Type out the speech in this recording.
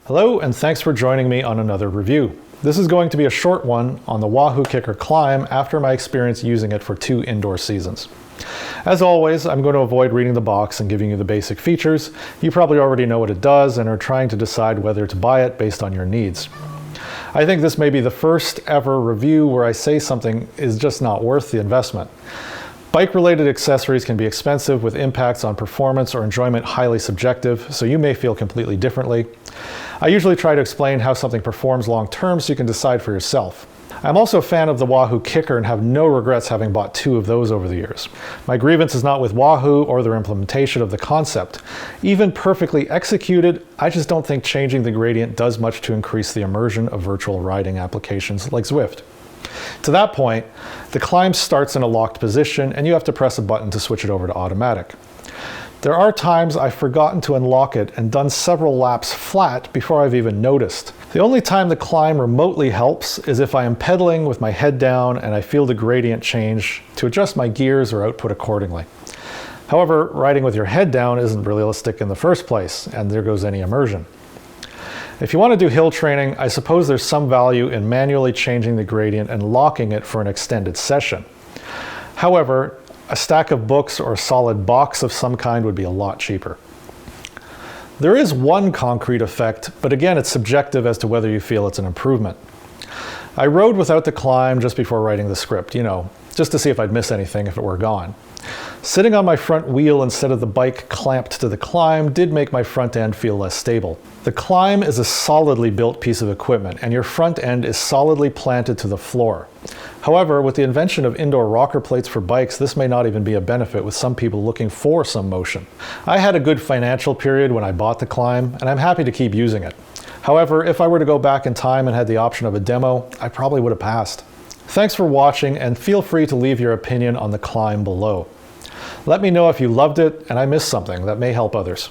Hello, and thanks for joining me on another review. This is going to be a short one on the Wahoo Kickr Climb after my experience using it for 2 indoor seasons. As always, I'm going to avoid reading the box and giving you the basic features. You probably already know what it does and are trying to decide whether to buy it based on your needs. I think this may be the first ever review where I say something is just not worth the investment. Bike-related accessories can be expensive with impacts on performance or enjoyment highly subjective, so you may feel completely differently. I usually try to explain how something performs long-term so you can decide for yourself. I'm also a fan of the Wahoo Kickr and have no regrets having bought 2 of those over the years. My grievance is not with Wahoo or their implementation of the concept. Even perfectly executed, I just don't think changing the gradient does much to increase the immersion of virtual riding applications like Zwift. To that point, the climb starts in a locked position and you have to press a button to switch it over to automatic. There are times I've forgotten to unlock it and done several laps flat before I've even noticed. The only time the climb remotely helps is if I am pedaling with my head down and I feel the gradient change to adjust my gears or output accordingly. However, riding with your head down isn't realistic in the first place, and there goes any immersion. If you want to do hill training, I suppose there's some value in manually changing the gradient and locking it for an extended session. However, a stack of books or a solid box of some kind would be a lot cheaper. There is one concrete effect, but again, it's subjective as to whether you feel it's an improvement. I rode without the climb just before writing the script, just to see if I'd miss anything if it were gone. Sitting on my front wheel instead of the bike clamped to the climb did make my front end feel less stable. The climb is a solidly built piece of equipment, and your front end is solidly planted to the floor. However, with the invention of indoor rocker plates for bikes, this may not even be a benefit, with some people looking for some motion. I had a good financial period when I bought the climb, and I'm happy to keep using it. However, if I were to go back in time and had the option of a demo, I probably would have passed. Thanks for watching, and feel free to leave your opinion on the climb below. Let me know if you loved it and I missed something that may help others.